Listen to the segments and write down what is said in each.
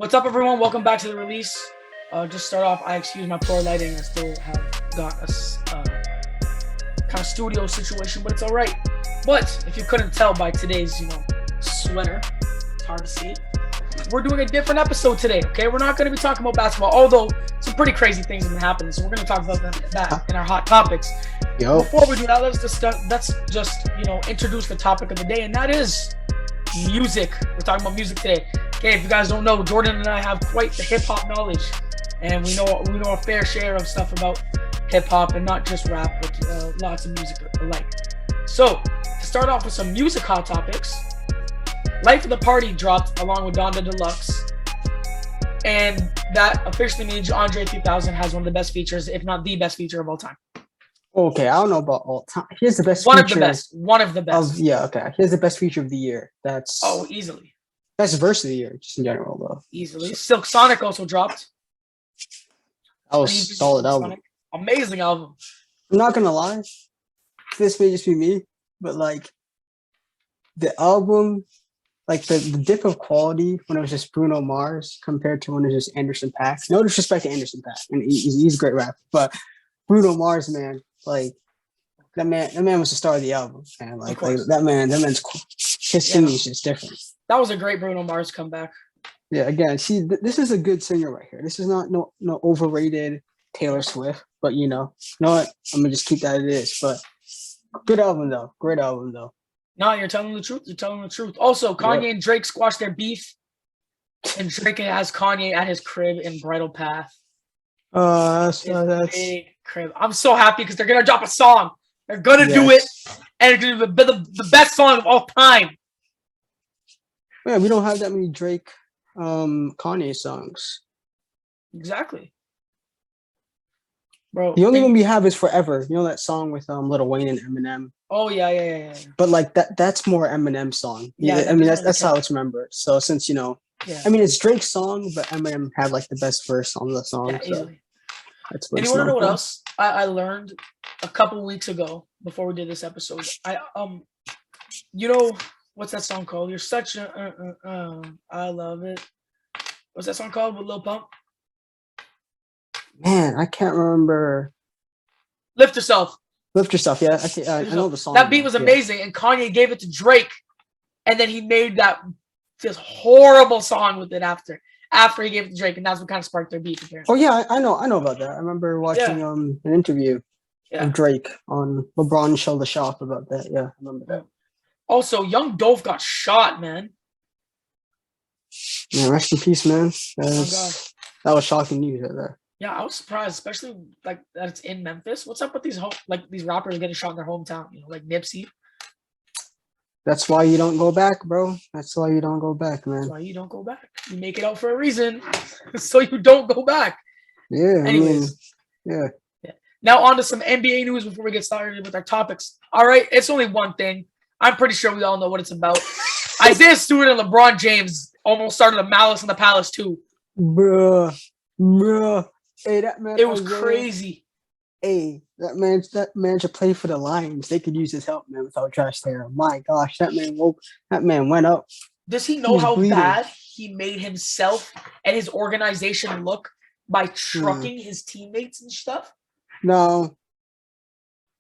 What's up, everyone? Welcome back to the release. Just start off, I excuse my poor lighting. I still have got a kind of studio situation, but it's all right. But if you couldn't tell by today's, sweater, it's hard to see it. We're doing a different episode today, okay? We're not going to be talking about basketball, although some pretty crazy things have been happening. So we're going to talk about that in our hot topics. Yo. Before we do that, let's just introduce the topic of the day, and that is music. We're talking about music today. Okay, if you guys don't know, Jordan and I have quite the hip hop knowledge, and we know a fair share of stuff about hip hop and not just rap, but lots of music alike. So to start off with some music hot topics, Life of the Party dropped along with Donda Deluxe, and that officially means Andre 3000 has one of the best features, if not the best feature of all time. Okay, I don't know about all time. Here's the best One feature. One of the best. Okay. Here's the best feature of the year. That's easily. Best verse of the year, just in general, though. Easily. Silk Sonic also dropped. That was a solid album. Amazing album. I'm not gonna lie, this may just be me, but like the album, like the dip of quality when it was just Bruno Mars compared to when it was just Anderson .Paak. No disrespect to Anderson .Paak, and he's a great rapper, but Bruno Mars, man, like that man was the star of the album, man. Like that man's cool. His singing is just different. That was a great Bruno Mars comeback. Yeah, again, see, this is a good singer right here. This is not no overrated Taylor Swift, but you know what? I'm gonna just keep that as it is. But good album though. Great album though. No, you're telling the truth. You're telling the truth. Also, Kanye and Drake squashed their beef, and Drake has Kanye at his crib in Bridal Path. That's big crib. I'm so happy because they're gonna drop a song. They're gonna do it, and it's gonna be the best song of all time. Yeah, we don't have that many Drake, Kanye songs. Exactly, bro. The only one we have is Forever. You know that song with Lil Wayne and Eminem. Oh yeah. But like that's more Eminem song. Yeah, I mean that's how it's remembered. So since I mean it's Drake's song, but Eminem had like the best verse on the song. Yeah, so easily. That's what. And you want to know what else I learned a couple weeks ago before we did this episode? What's that song called? You're such a I love it. What's that song called with Lil Pump? Man, I can't remember. Lift Yourself. Lift Yourself, yeah. I know the song. That beat was amazing, and Kanye gave it to Drake, and then he made that just horrible song with it after he gave it to Drake, and that's what kind of sparked their beef. Apparently. Oh yeah, I know about that. I remember watching an interview of Drake on LeBron Show the Shop about that. Yeah, I remember that. Also, Young Dolph got shot, man. Yeah, rest in peace, man. That was shocking news right there. Yeah, I was surprised, especially like that it's in Memphis. What's up with these rappers getting shot in their hometown? Like Nipsey. That's why you don't go back, bro. That's why you don't go back, man. That's why you don't go back. You make it out for a reason, so you don't go back. Yeah. Anyways, yeah. Now on to some NBA news before we get started with our topics. All right, it's only one thing. I'm pretty sure we all know what it's about. Isaiah Stewart and LeBron James almost started a Malice in the Palace too. Bruh. Hey, that man. It was crazy. Hey, that man should play for the Lions. They could use his help, man, without Josh there. My gosh, that man went up. Does he know how bad he made himself and his organization look by trucking his teammates and stuff? No.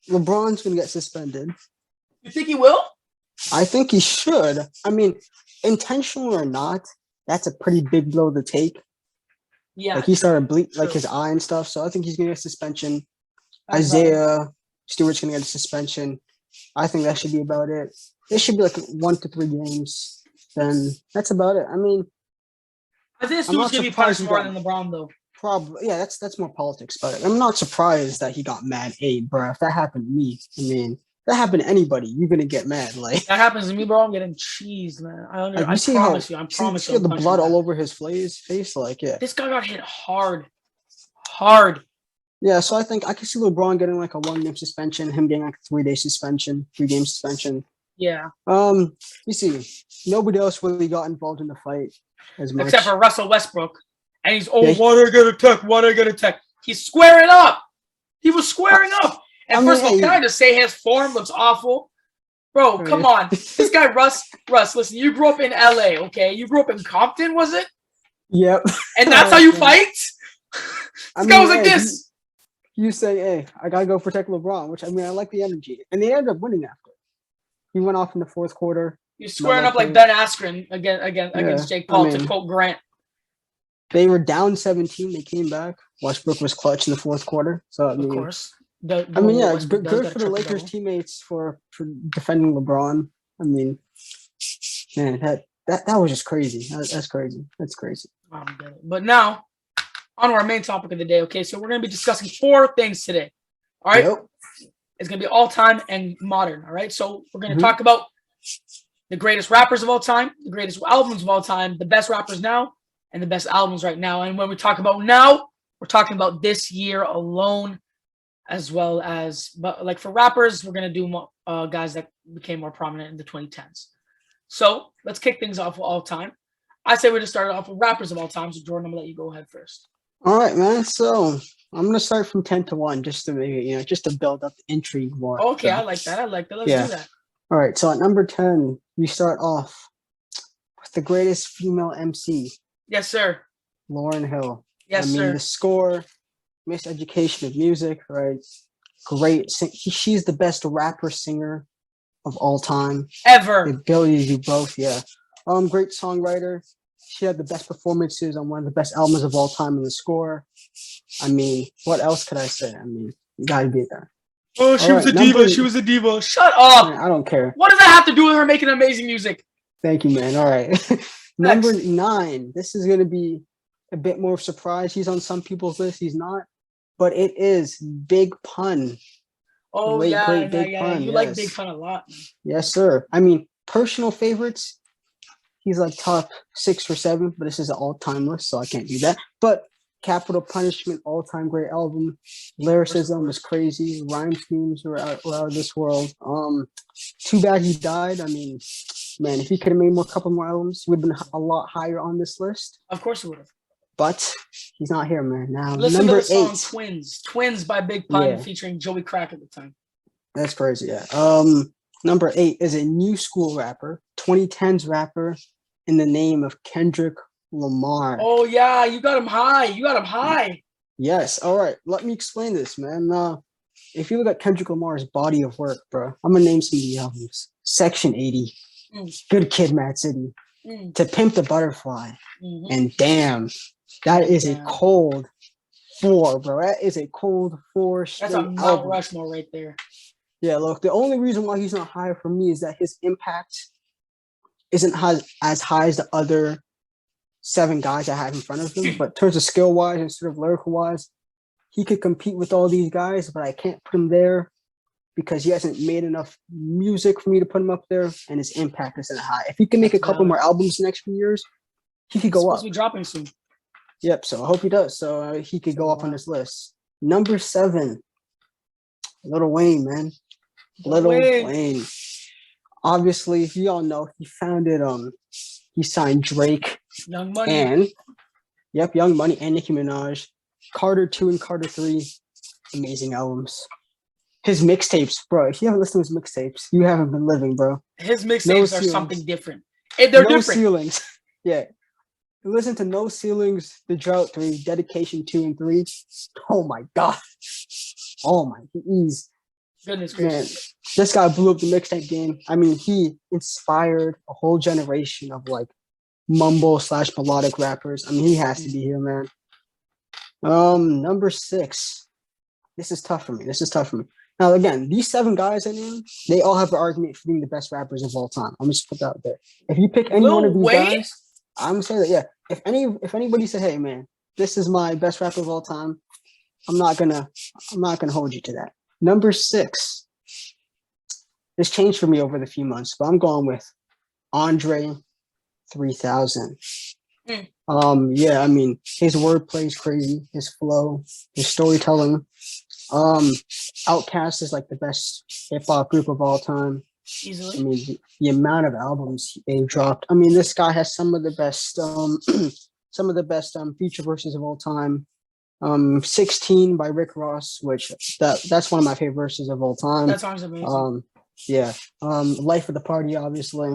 LeBron's gonna get suspended. You think he will? I think he should. I mean, intentional or not, that's a pretty big blow to take. Yeah. Like he started like his eye and stuff, so I think he's gonna get a suspension. Isaiah Stewart's gonna get a suspension. I think that should be about it. It should be like 1 to 3 games. Then that's about it. I mean, Isaiah Stewart's gonna be punished more than LeBron, though. Probably, yeah. That's more politics about it. I'm not surprised that he got mad. Hey, bro, if that happened to me, I mean, if that happened to anybody, you're gonna get mad. Like that happens to me, bro. I'm getting cheesed, man. I promise you. See the blood all over his face. Like, yeah. This guy got hit hard. Yeah, so I think I can see LeBron getting like a 1-game suspension, him getting like a 3-day suspension, 3-game suspension. Yeah. You see, nobody else really got involved in the fight as much. Except for Russell Westbrook. And he's, why did I get attacked? He's squaring up. He was squaring up. And first of all, can I just say his form looks awful? Bro, come on. This guy, Russ, listen, you grew up in LA, okay? You grew up in Compton, was it? Yep. And that's how you fight? I This mean, guy was like hey, this. you say, hey, I gotta go protect LeBron, which I mean, I like the energy, and they ended up winning after. He went off in the fourth quarter. You're squaring Melo up like came. Ben Askren Yeah, against Jake I Paul, to mean, quote Grant. they were down 17. They came back. Westbrook was clutch in the fourth quarter. So Of course. I mean, Doing what yeah, Westbrook does, good got a for the triple Lakers double. teammates for defending LeBron. I mean, man, that was just crazy. That's crazy. That's crazy. But now, on to our main topic of the day. Okay, so we're going to be discussing 4 things today. All right, Yep. it's going to be all time and modern. All right, so we're going to Mhm. talk about the greatest rappers of all time, the greatest albums of all time, the best rappers now, and the best albums right now. And when we talk about now, we're talking about this year alone, as well as, but like for rappers, we're going to do more, guys that became more prominent in the 2010s. So let's kick things off with all time. I say we just start off with rappers of all time. So Jordan, I'm gonna let you go ahead first. All right, man. So I'm gonna start from 10 to 1 just to make it, just to build up the intrigue more. Okay, So, I like that. Let's do that. All right. So at number 10, we start off with the greatest female MC, Yes, sir. Lauryn Hill. Yes, I mean, sir. the score, Miseducation of Music, right? Great. She's the best rapper singer of all time. The Ever. ability to do both, yeah. Great songwriter. She had the best performances on one of the best albums of all time in the score. I mean, what else could I say? I mean, you gotta be there. Oh, she was a diva. She was a diva. Shut up. Man, I don't care. What does that have to do with her making amazing music? Thank you, man. All right. Number 9. This is gonna be a bit more of a surprise. He's on some people's list. He's not, but it is Big Pun. Oh, Late, yeah, great Big Pun. You like Big Pun a lot. Yes, sir. I mean, personal favorites. He's like top 6 or 7, but this is an all-time list, so I can't do that. But Capital Punishment, all-time great album. Lyricism was crazy. Rhyme schemes were out of this world. Too bad he died. I mean, man, if he could have made a couple more albums, he would have been a lot higher on this list. Of course he would have. But he's not here, man. Now, listen number to the song 8. Twins. Twins by Big Pun featuring Joey Crack at the time. That's crazy, yeah. Number 8 is a new school rapper, 2010s rapper in the name of Kendrick Lamar. Oh, yeah, you got him high. Yes. All right. Let me explain this, man. If you look at Kendrick Lamar's body of work, bro, I'm going to name some of the albums. Section 80, Good Kid, Mad City, To Pimp the Butterfly, and Damn. That is a cold 4, bro. That is a cold 4 straight That's a Mount album. Rushmore right there. Yeah, look, the only reason why he's not higher for me is that his impact isn't as high as the other 7 guys I have in front of him. But in terms of skill-wise and sort of lyrical-wise, he could compete with all these guys, but I can't put him there because he hasn't made enough music for me to put him up there, and his impact isn't high. If he can make a couple more albums the next few years, he could go up. Supposed to be dropping soon. Yep, so I hope he does. So he could go up on this list. Number 7, Lil Wayne, man. Lil Wayne. Obviously, you all know he he signed Drake. Young Money. And, Young Money and Nicki Minaj. Carter 2 and Carter 3. Amazing albums. His mixtapes, bro. If you haven't listened to his mixtapes, you haven't been living, bro. His mixtapes are something different. They're different. No Ceilings. Yeah. Listen to No Ceilings, The Drought 3, Dedication 2 and 3. Oh my God. Oh my, goodness gracious. Man, this guy blew up the mixtape game. I mean, he inspired a whole generation of like mumble/melodic rappers. I mean, he has to be here, man. Number 6. This is tough for me. Now, again, these 7 guys I named, they all have an argument for being the best rappers of all time. I'm just put that out there. If you pick any one of these guys, I'm gonna say that, yeah. If anybody said, hey man, this is my best rapper of all time, I'm not gonna hold you to that. Number 6. This changed for me over the few months, but I'm going with Andre 3000. Yeah, I mean, his wordplay is crazy, his flow, his storytelling. Outkast is like the best hip-hop group of all time. Easily. I mean, the amount of albums they dropped. I mean, this guy has some of the best feature verses of all time. 16 by Rick Ross, which that's one of my favorite verses of all time. That song's amazing. Life of the Party, obviously.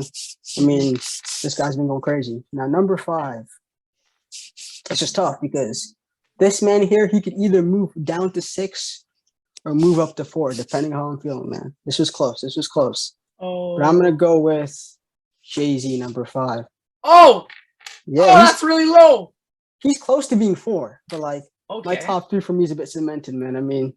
I mean, this guy's been going crazy. Now, number 5. it's just tough because this man here, he could either move down to 6 or move up to 4, depending on how I'm feeling, man. This was close. This was close. But I'm gonna Oh. go with Jay-Z number 5. Oh. Yeah, Oh, that's really low. he's close to being 4, but like my Okay. top 3 for me is a bit cemented, man. I mean,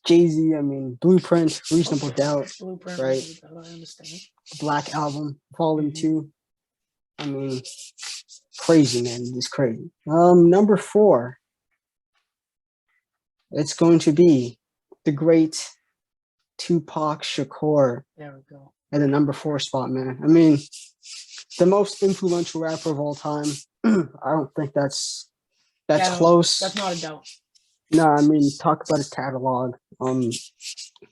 Jay-Z, I mean, Blueprint, Reasonable Doubt, Blueprint, right? Reasonable Doubt, I understand. Black Album, Volume 2. I mean, crazy, man. It's crazy. Number 4, it's going to be the great Tupac Shakur There we go. at the number 4 spot, man. I mean, the most influential rapper of all time. I don't think that's Yeah, no, close. That's not a doubt. No, I mean, talk about his catalog.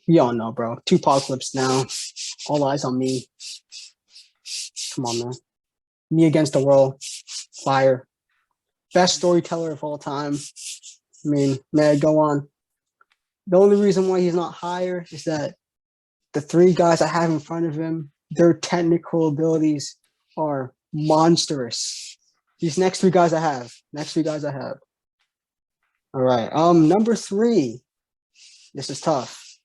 You all know, bro. Tupacalypse Now. All Eyes on Me. Come on, man. Me Against the World. Fire. Best storyteller of all time. I mean, may I go on? The only reason why he's not higher is that the 3 guys I have in front of him, their technical abilities are monstrous. These next 3 guys I have. All right. Number 3. This is tough.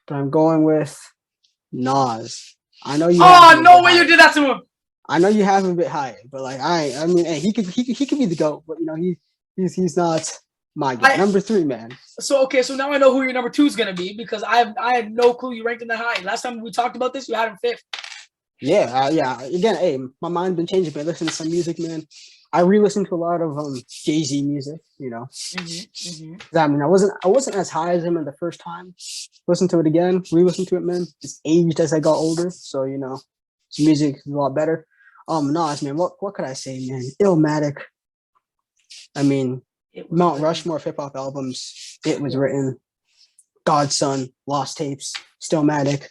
But I'm going with Nas. I know you. Oh, no way you did that to him. I know you have him a bit higher, but like I mean, hey, he could be the GOAT, but you know he's not my guy. Number 3, man. So now I know who your number 2 is gonna be because I had no clue you ranked him that high. Last time we talked about this, you had him 5th. Yeah, yeah. Again, hey, my mind's been changing. Man, listen to some music, man. I re-listened to a lot of Jay-Z music. You know, I mean, I wasn't as high as him in the first time. Listen to it again, re-listen to it, man. It's aged as I got older, so you know, his music is a lot better. Nas, man, what could I say, man? Illmatic. I mean, Mount Rushmore of hip hop albums. It was written. Godson, Lost Tapes, Stillmatic.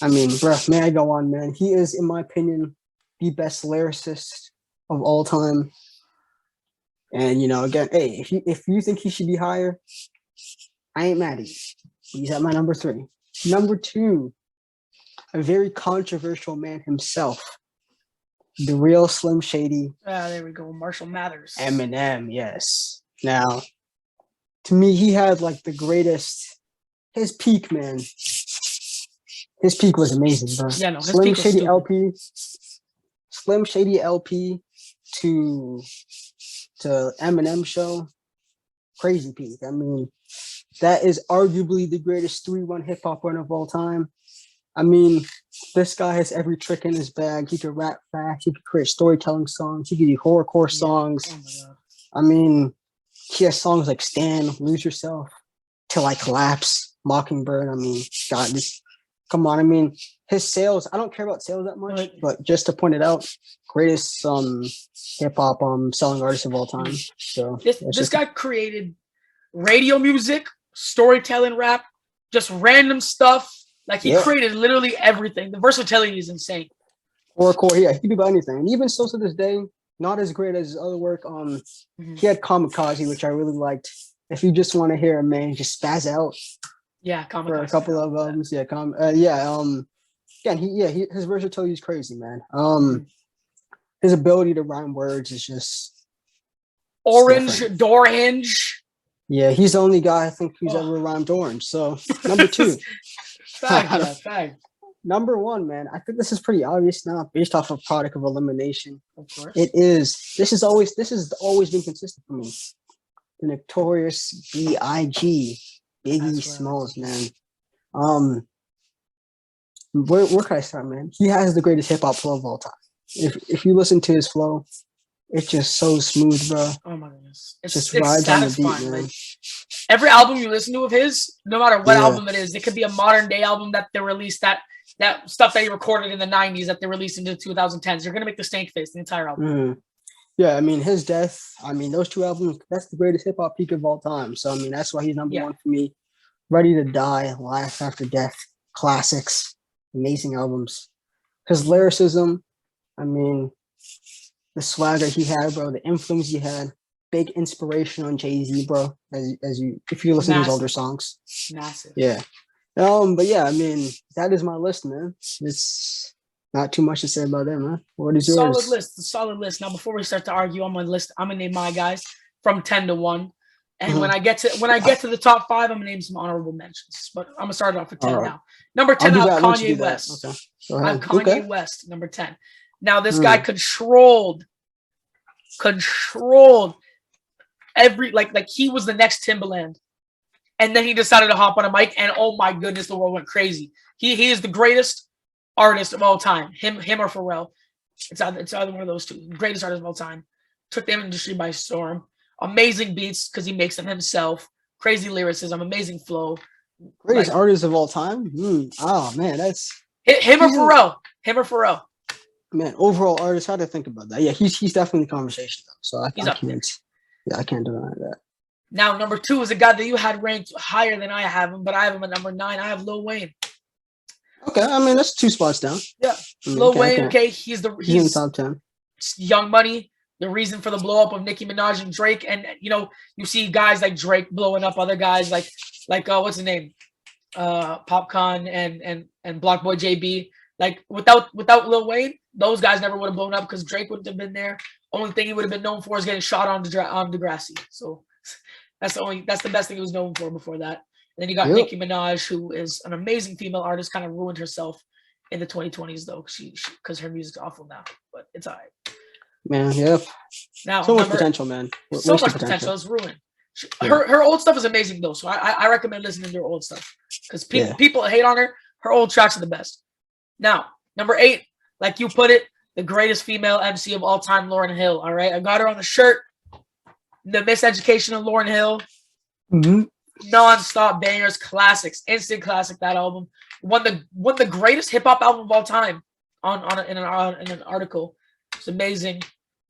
I mean, bro, may I go on, man? He is, in my opinion, the best lyricist of all time. And you know, again, hey, if you think he should be higher, I ain't mad at you. He's at my number 3. Number 2, a very controversial man himself, the real Slim Shady. There we go. Marshall Mathers. Eminem, yes. Now, to me, he had like the greatest. His peak, man. His peak was amazing, bro. Yeah, no, his Slim peak was Shady stupid. LP. Slim Shady LP to Eminem show. Crazy peak. I mean, that is arguably the greatest 3-1 hip hop run of all time. I mean, this guy has every trick in his bag. He could rap fast. He could create storytelling songs. He could do horrorcore songs. Oh my God. I mean, he has songs like Stand, Lose Yourself, Till I Collapse, Mockingbird. I mean, God, come on. I mean, his sales, I don't care about sales that much, but just to point it out, greatest hip hop selling artist of all time. So this guy created radio music, storytelling, rap, just random stuff. Like he created literally everything. The versatility is insane. Horrorcore, yeah, he can do about anything. And even still to this day, not as great as his other work. He had Kamikaze, which I really liked. If you just want to hear a man just spaz out, Kamikaze for a couple of albums, again, his versatility is crazy, man. His ability to rhyme words is just orange door hinge. Yeah, he's the only guy I think who's ever rhymed orange. So number 2. Fact. Number 1, man. I think this is pretty obvious now, based off of Product of Elimination. Of course. It is. This has always been consistent for me. The Notorious B.I.G. Biggie Smalls, man. Where can I start, man? He has the greatest hip hop flow of all time. If you listen to his flow, it's just so smooth, bro. Oh my goodness. It's just rides on the beat, man. Like, every album you listen to of his, no matter what album it is, it could be a modern day album that they released, that stuff that he recorded in the 90s that they released into the 2010s. You're gonna make the stank face the entire album. Yeah, I mean, his death, I mean, those 2 albums, that's the greatest hip hop peak of all time. So I mean, that's why he's number 1 for me. Ready to Die, Life After Death, classics, amazing albums. His lyricism, I mean, the swagger he had, bro, the influence he had, big inspiration on Jay-Z, bro. If you listen to his older songs, massive. Yeah. But yeah, I mean, that is my list, man. Not too much to say about them, man. What is Solid yours? list. A solid list. Now, before we start to argue on my list, I'm gonna name my guys from 10 to 1. And Mhm. when I get to the top 5, I'm gonna name some honorable mentions. But I'm gonna start it off with 10 All right. now. Number I'll 10, do I have that. I'll let you do Kanye that. West. Okay. Go I have ahead. Kanye Okay. West, number 10. Now, this guy Mm. controlled every like he was the next Timbaland. And then he decided to hop on a mic, and oh my goodness, the world went crazy. He is the greatest artist of all time. Him or Pharrell. It's either one of those two. Greatest artist of all time. Took the industry by storm. Amazing beats because he makes them himself. Crazy lyricism, amazing flow. Greatest Like artist of all time. Oh man, that's him or he's in, Pharrell. Him or Pharrell. man. Overall artist. How to think about that? Yeah, he's definitely in the conversation though. So He's I up there. can't. Yeah, I can't deny that. Now, number 2 is a guy that you had ranked higher than I have him, but I have him at number 9. I have Lil Wayne. Okay, I mean that's 2 spots down. Yeah, I mean, Lil Wayne. okay. Okay, He's in the top 10. Young Money, the reason for the blow up of Nicki Minaj and Drake, and you see guys like Drake blowing up other guys like what's his name, Popcorn and Block Boy JB. Like without Lil Wayne, those guys never would have blown up because Drake wouldn't have been there. Only thing he would have been known for is getting shot on Degrassi. So that's the best thing he was known for before that. And then you got Yep. Nicki Minaj, who is an amazing female artist, kind of ruined herself in the 2020s though, because her music's awful now, but it's all right. Man, yep. Now, So much potential, man. so Wasted much potential. It's ruined. Yeah. Her old stuff is amazing though, so I recommend listening to her old stuff because Yeah. people hate on her. Her old tracks are the best. Now, number 8, like you put it, the greatest female MC of all time, Lauryn Hill. All right, I got her on the shirt. The Miseducation of Lauryn Hill. Mm-hmm. Non-stop bangers, classics, instant classic. That album won the greatest hip hop album of all time in an article. It's amazing.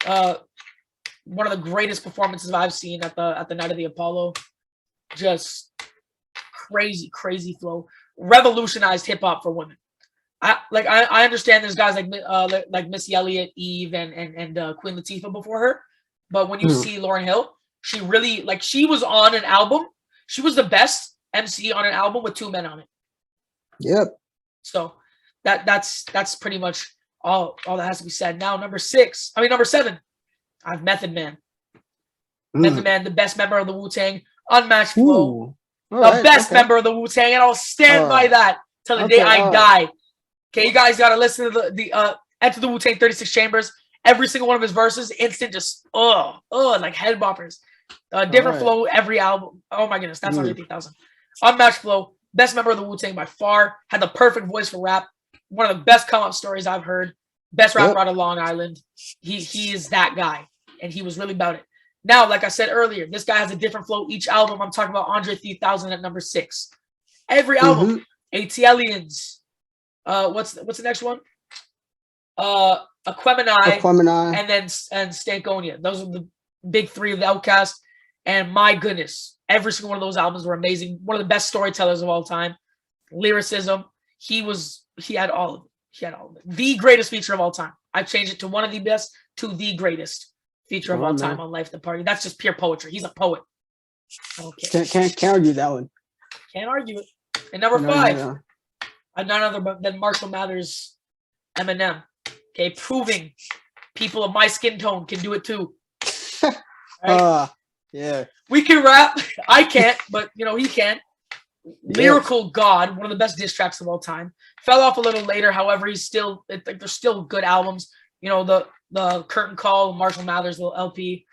One of the greatest performances I've seen at the Night of the Apollo. Just crazy flow. Revolutionized hip hop for women. I understand there's guys like Missy Elliott, Eve, and Queen Latifah before her, but when you see Lauryn Hill, she really she was on an album. She was the best MC on an album with 2 men on it. Yep. So that's pretty much all that has to be said. Now number 7, I have Method Man. Method Man, the best member of the Wu-Tang, unmatched flow. The best member of the Wu-Tang, and I'll stand by that till the day I die. Okay, you guys gotta listen to the Enter the Wu-Tang 36 Chambers. Every single one of his verses, instant, just like head boppers. Different flow every album. Oh my goodness, that's 150,000. Unmatched flow, best member of the Wu-Tang by far. Had the perfect voice for rap. One of the best come-up stories I've heard. Best rapper out of Long Island. He is that guy, and he was really about it. Now, like I said earlier, this guy has a different flow each album. I'm talking about Andre 3000 at number 6. Every album, ATLians. What's the next one? Aquemini, and Stankonia. Those are the big 3 of the Outkast. And my goodness, every single one of those albums were amazing. One of the best storytellers of all time. Lyricism. He had all of it. He had all of it. The greatest feature of all time. I've changed it to one of the best to the greatest feature of all time on Life the Party. That's just pure poetry. He's a poet. Okay. Can't argue that one. Can't argue it. And number 5, none other than Marshall Mathers, Eminem. Okay, proving people of my skin tone can do it too. Right? Yeah. We can rap. I can't, but he can. Lyrical God, one of the best diss tracks of all time. Fell off a little later, however, they're still good albums. The Curtain Call, Marshall Mathers, little LP,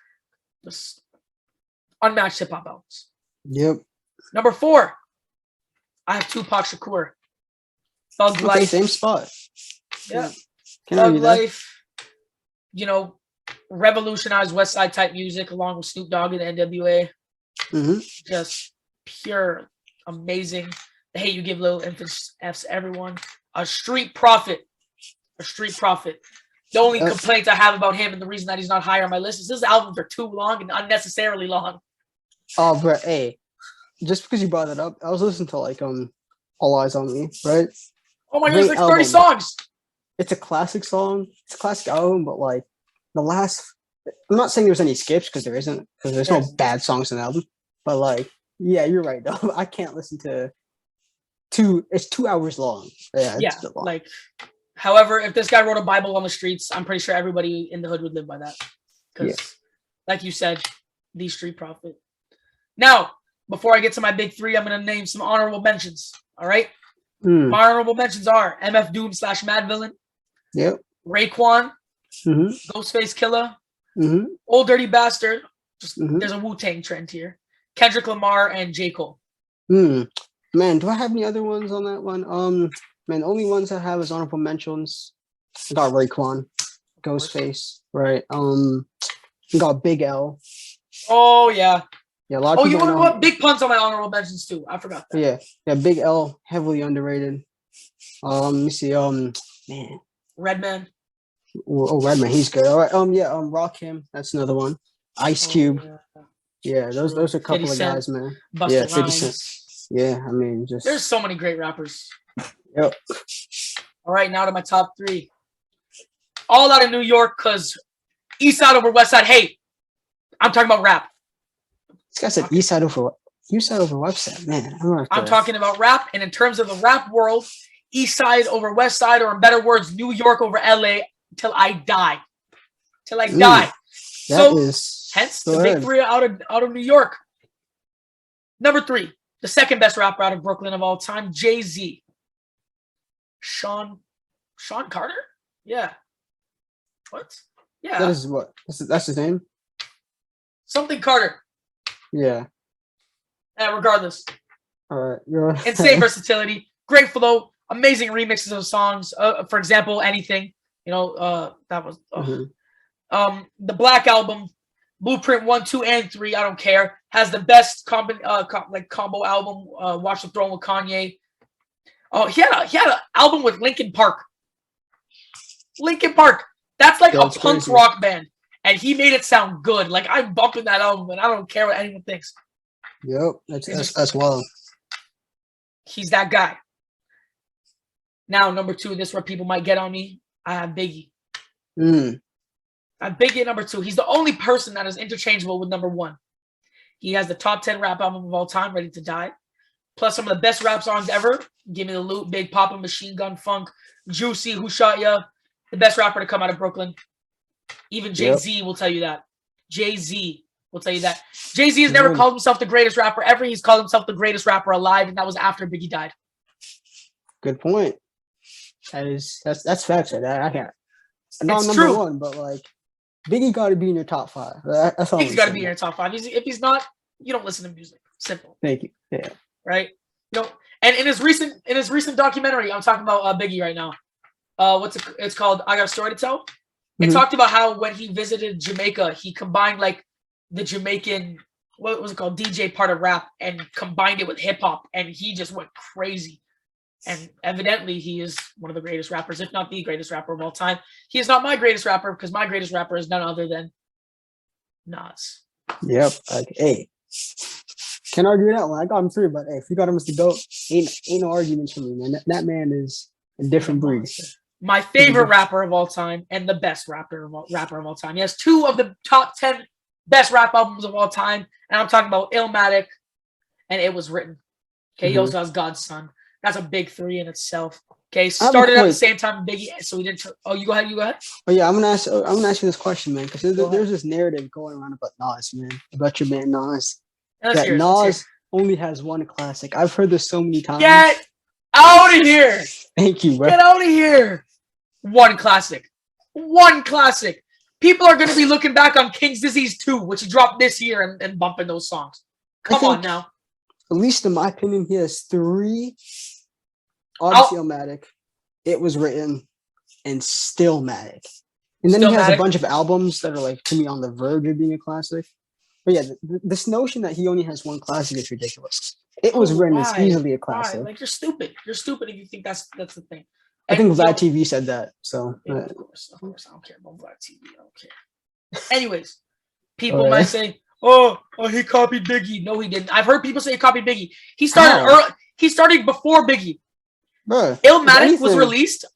just unmatched hip hop albums. Yep. Number 4, I have Tupac Shakur. Thug Life. Same spot. Yeah. Thug Life. Revolutionized West Side type music along with Snoop Dogg and the NWA. Just pure, amazing. The Hate You Give Little Infants F's everyone. A street prophet. The only complaint I have about him and the reason that he's not higher on my list is his albums are too long and unnecessarily long. Oh, bro, hey. Just because you brought that up, I was listening to All Eyes on Me, right? Oh my goodness, 30 songs. It's a classic song. It's a classic album, but the last, I'm not saying there's any skips because there isn't, because there's no bad songs in the album. But yeah, you're right though. I can't listen to it's 2 hours long. Yeah, it's long. However, if this guy wrote a Bible on the streets, I'm pretty sure everybody in the hood would live by that. Because, like you said, the street prophet. Now, before I get to my big three, I'm going to name some honorable mentions. All right? My honorable mentions are MF Doom / Mad Villain. Yep. Raekwon. Ghostface Killer. Old Dirty Bastard. There's a Wu-Tang trend here. Kendrick Lamar and J. Cole. Man, do I have any other ones on that one? Man, the only ones I have is honorable mentions. I got Raekwon, Ghostface, right? I got Big L. Oh yeah. Yeah, a lot of people. You want what? Big Pun's on my honorable mentions too. I forgot that. Yeah, Big L, heavily underrated. Let me see. Man. Redman. Oh, Redman, he's good. All right. Rakim, that's another one. Ice Cube. Yeah, those are a couple 50 of Cent, guys, man. Busta 50 Rhymes. Cent. Yeah, I mean, just there's so many great rappers. Yep. All right, now to my top three. All out of New York, because East Side over West Side. Hey, I'm talking about rap. This guy said East Side over West Side. Man, I'm talking about rap, and in terms of the rap world, East Side over West Side, or in better words, New York over LA till I die. Till I die. Hence the big three out of New York. Number three, the second best rapper out of Brooklyn of all time, Jay-Z. Sean Carter? Yeah. What? Yeah. That is what? That's his name? Something Carter. Yeah. Regardless. All right. Insane versatility. Great flow. Amazing remixes of songs. For example, Anything. That was... the Black Album, Blueprint 1, 2, and 3, I don't care, has the best combo album, Watch the Throne with Kanye. Oh, he had an album with Linkin Park. That's like a punk rock band. And he made it sound good. Like, I'm bumping that album, and I don't care what anyone thinks. Yep, that's wild. He's that guy. Now, number two, this is where people might get on me. I have Biggie. I have Biggie at number two. He's the only person that is interchangeable with number one. He has the top 10 rap album of all time, Ready to Die. Plus some of the best rap songs ever. Give Me the Loot, Big Papa, Machine Gun Funk, Juicy, Who Shot Ya. The best rapper to come out of Brooklyn. Even Jay-Z will tell you that. Jay-Z will tell you that. Jay-Z has never called himself the greatest rapper ever. He's called himself the greatest rapper alive, and that was after Biggie died. Good point. That's facts. I can't. Not It's number true. one, but like Biggie got to be in your top five. That's all. He's got to be in your top five. If he's not, you don't listen to music. Simple. Thank you. Yeah. Right. And in his recent documentary, I'm talking about Biggie right now. It's called I Got a Story to Tell. It talked about how when he visited Jamaica, he combined like the Jamaican, what was it called, DJ part of rap, and combined it with hip hop, and he just went crazy. And evidently, he is one of the greatest rappers, if not the greatest rapper of all time. He is not my greatest rapper, because my greatest rapper is none other than Nas. Yep. Hey, can't argue that one. I got him three, but hey, if you got him as the GOAT, ain't no arguments for me, man. That man is a different breed. My favorite rapper of all time and the best rapper of all time. He has two of the top 10 best rap albums of all time, and I'm talking about Illmatic and It Was Written. Okay, he also has God's Son. That's a big three in itself. Okay, started at the same time Biggie, so we didn't. You go ahead. Oh yeah, I'm gonna ask you this question, man, because there's this narrative going around about Nas, man, about your man Nas. Nas only has one classic. I've heard this so many times. Get out of here! Thank you, bro. Get out of here! One classic. People are going to be looking back on King's Disease 2, which he dropped this year, and bumping those songs. Come on now. At least in my opinion, he has three. Obviously, Illmatic, It Was Written, and Stillmatic. And then he has a bunch of albums that are, like, to me, on the verge of being a classic. But yeah, this notion that he only has one classic is ridiculous. It Was Written is easily a classic. Like, you're stupid. You're stupid if you think that's the thing. I think Vlad TV said that. So yeah, of course, I don't care about Vlad TV. I don't care. Anyways, people might say, "Oh, he copied Biggie." No, he didn't. I've heard people say he copied Biggie. He started early. He started before Biggie. Bro, Illmatic was released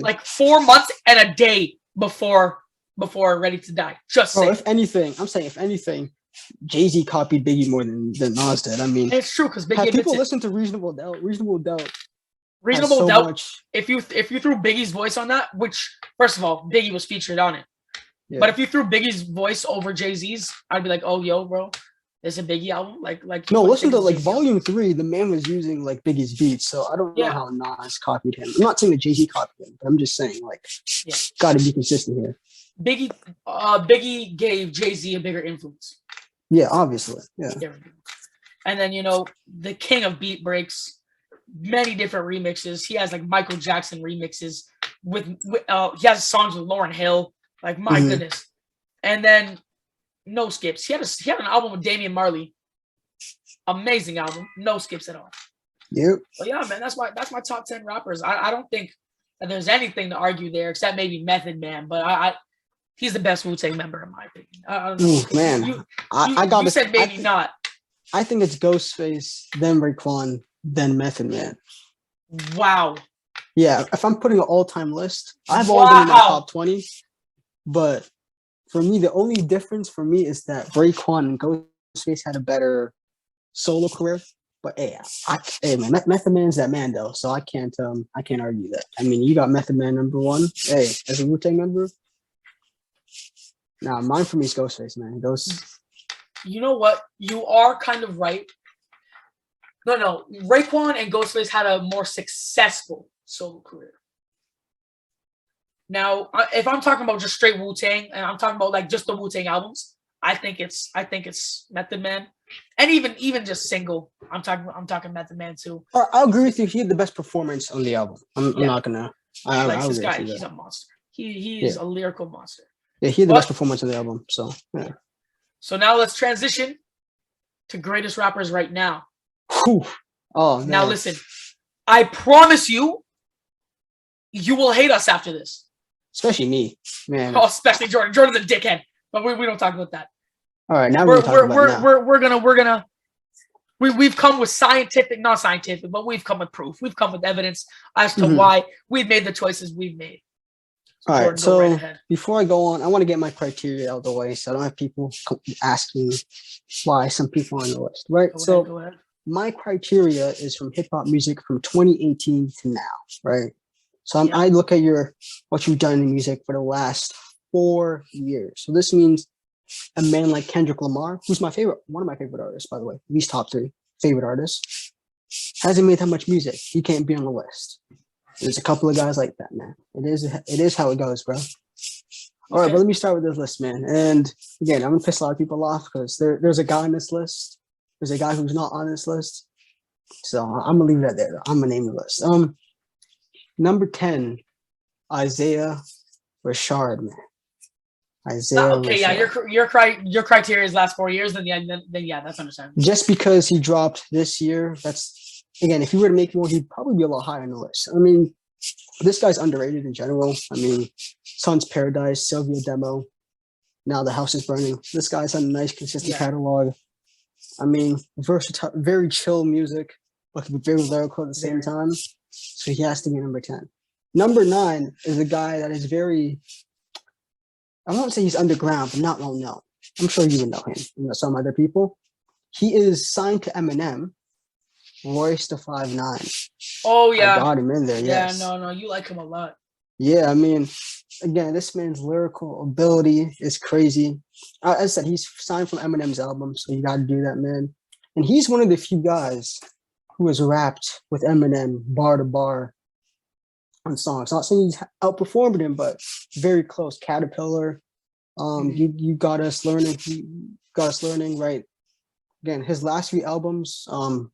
like 4 months and a day before Ready to Die. Just saying. If anything, Jay-Z copied Biggie more than Nas did. I mean, and it's true because Biggie. People listen to Reasonable Doubt. Reasonable Doubt Reasonable so Doubt. much. If you threw Biggie's voice on that, which first of all, Biggie was featured on it. Yeah. But if you threw Biggie's voice over Jay-Z's, I'd be like, oh, yo, bro, it's a Biggie album. Like no, you listen to think like it's a Jay-Z Volume 3. The man was using like Biggie's beats, so I don't know Yeah. how Nas copied him. I'm not saying that Jay-Z copied him, but I'm just saying like, Yeah. got to be consistent here. Biggie gave Jay-Z a bigger influence. Yeah, obviously. Yeah. And then, you know, the king of beat breaks, many different remixes. He has like Michael Jackson remixes with he has songs with Lauryn Hill. Like, my goodness. And then no skips. He had an album with Damian Marley. Amazing album. No skips at all. Yep. But yeah, man, that's my top 10 rappers. I don't think that there's anything to argue there except maybe Method Man, but he's the best Wu-Tang member in my opinion. I don't know. Ooh, man, you said maybe not. I think it's Ghostface, then Raekwon, then Method Man. Wow. Yeah, if I'm putting an all-time list, I've always been in my top 20. But for me, the only difference for me is that Raekwon and Ghostface had a better solo career. But hey, man, Method Man's that man though, so I can't argue that. I mean, you got Method Man number 1. Hey, as a Wu-Tang member. Nah, mine for me is Ghostface, man. You know what? You are kind of right. No. Raekwon and Ghostface had a more successful solo career. Now, if I'm talking about just straight Wu-Tang, and I'm talking about like just the Wu-Tang albums, I think it's Method Man, and even just single. I'm talking Method Man too. I'll agree with you. He had the best performance on the album. I'm not gonna. This guy, he's a monster. He is a lyrical monster. Yeah, he had the best performance on the album. So yeah. So now let's transition to greatest rappers right now. Whew. Oh, man. Now listen, I promise you, you will hate us after this. Especially me, man. Oh, especially Jordan. Jordan's a dickhead, but we don't talk about that. All right, now we've come with not scientific, but we've come with proof. We've come with evidence as to why we've made the choices we've made. All right, so before I go on, I want to get my criteria out of the way so I don't have people asking why some people are on the list, right? Go ahead. My criteria is from hip hop music from 2018 to now, right? So I look at what you've done in music for the last 4 years. So this means a man like Kendrick Lamar, who's one of my favorite artists, by the way, at least top 3 favorite artists, hasn't made that much music. He can't be on the list. There's a couple of guys like that, man. It is how it goes, bro. All right, but let me start with this list, man. And again, I'm gonna piss a lot of people off because there's a guy on this list. There's a guy who's not on this list. So I'm gonna leave that there. I'm gonna name the list. Number 10, Isaiah Rashad, man. Isaiah. Okay, Rashad. yeah, your criteria is last 4 years, then yeah, that's understandable. Just because he dropped this year, that's again, if he were to make more, he'd probably be a lot higher on the list. I mean, this guy's underrated in general. I mean, Son's Paradise, Sylvia Demo, Now the House is Burning. This guy's had a nice, consistent catalog. I mean, versatile, very chill music, but very lyrical at the same time. So he has to be number 10. Number 9 is a guy that is very, I won't say he's underground, but not well known. I'm sure you would know him, some other people. He is signed to Eminem, Royce da 5'9". Oh, yeah. I got him in there, yes. Yeah, no, you like him a lot. Yeah, I mean, again, this man's lyrical ability is crazy. As I said, he's signed from Eminem's album, so you got to do that, man. And he's one of the few guys who has rapped with Eminem bar to bar on songs. Not saying he's outperformed him, but very close. Caterpillar, you got us learning. He got us learning, right? Again, his last 3 albums,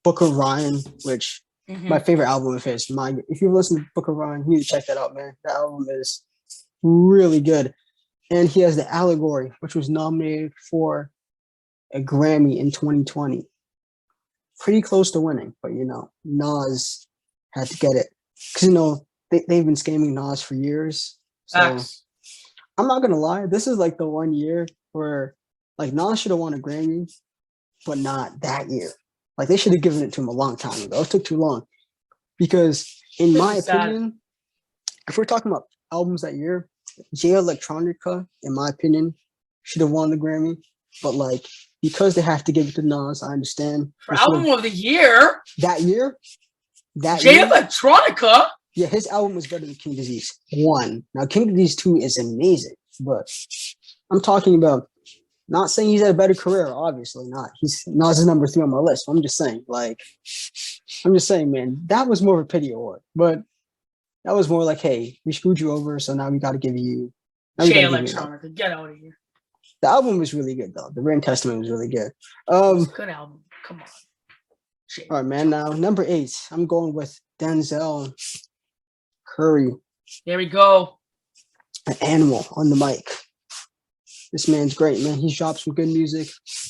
Book of Ryan, which my favorite album of his. If you listen to Book of Ryan, you need to check that out, man. That album is really good. And he has the Allegory, which was nominated for a Grammy in 2020. Pretty close to winning, but Nas had to get it because they've been scamming Nas for years. So I'm not gonna lie, this is like the one year where like Nas should have won a Grammy, but not that year. Like they should have given it to him a long time ago. It took too long because, in my opinion, if we're talking about albums that year, J Electronica, in my opinion, should have won the Grammy. But like, because they have to give it to Nas, I understand. For album of the year? That year? That J year, Electronica. yeah, his album was better than King Disease 1. Now, King Disease 2 is amazing, but I'm talking about not saying he's had a better career, obviously not. He's not his number 3 on my list. I'm just saying, man, that was more of a pity award. But that was more like, hey, we screwed you over, so now we got to give you. J Electronica, get out of here. The album was really good, though. The Written Testament was really good. It was a good album. Come on. All right, man. Now, number 8, I'm going with Denzel Curry. There we go. An animal on the mic. This man's great, man. He's dropped some good music.